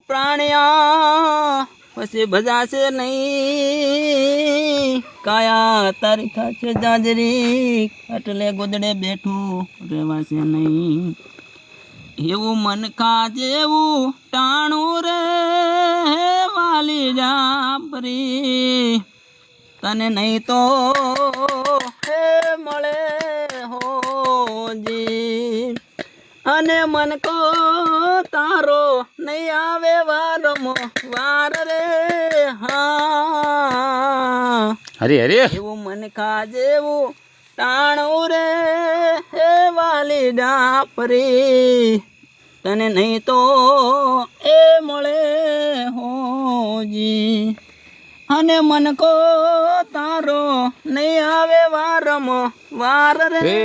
પ્રાણ્યા પછી ભજાશે નહીં કાયા તારી ખાશે જાજરી એટલે ગોદડે બેઠું રહેવાશે નહીં એવું મન ખા જેવું ટાણું રે વાલી જાપરી તને નહીં તો હે મળે હોજી અને મન કો તારો નહીં આવે વારમો વાર રે હા હરી હરી એવું મન ખા જેવું ટાણું રે હે વાલી ડાપરી તને નહીં તો એ મળે હોજી અને મન કો તારો નહીં આવે વારમો વાર રે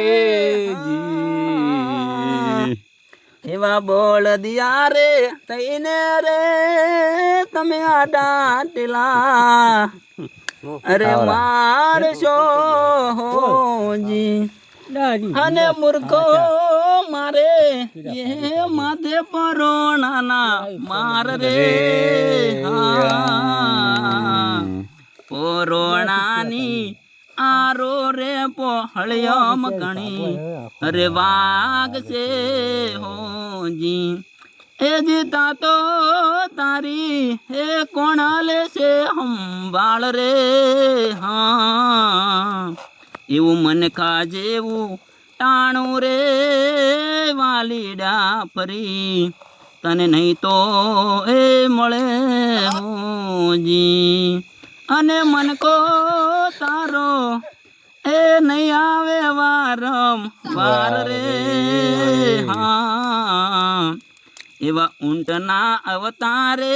એવા બોલ દિયા રે થઈને રે તમે આ દાંતલા અરે મારશો હોજી અને મૂર્ખો મારે એ માથે પરોણાના માર રે પરોણાની આરો રે પહોળ્યમ કણી અરે વાગ છે હોજી એ જીતા તો તારી હે કોણા લેશે સંભાળ રે હા એવું મન ખા જેવું ટાણું રે વાલીડા ફરી તને નહીં તો એ મળે હોજી અને મન કો તારો એ નહીં આવે વારમ વાર રે હા એવા ઊંટના અવતારે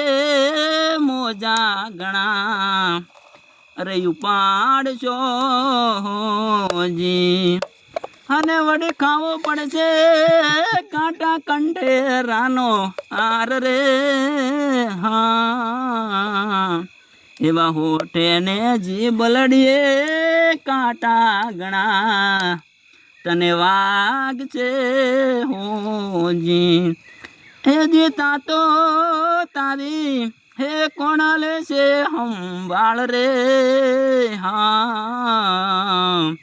મોજા ગણા અરે ઉપાડશો હોજી અને વડે ખાવો પડશે કાંટા કંઠેરાનો આર રે હા એવા હોઠે ને જી બલડીએ કાંટા ગણા તને વાગ છે હોજી હે જીતા તો તારી હે કોણા લેશે સંભાળ રે હા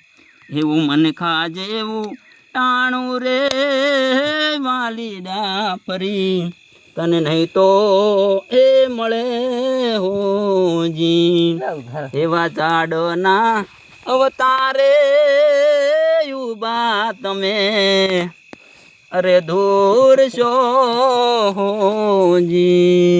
એવું મન ખા જેવું ટાણું રે વાલીડા ફરી તને નહીં તો એ મળે હોજી એવા ઝાડના અવતારે યુબા તમે અરે દૂર છો હોજી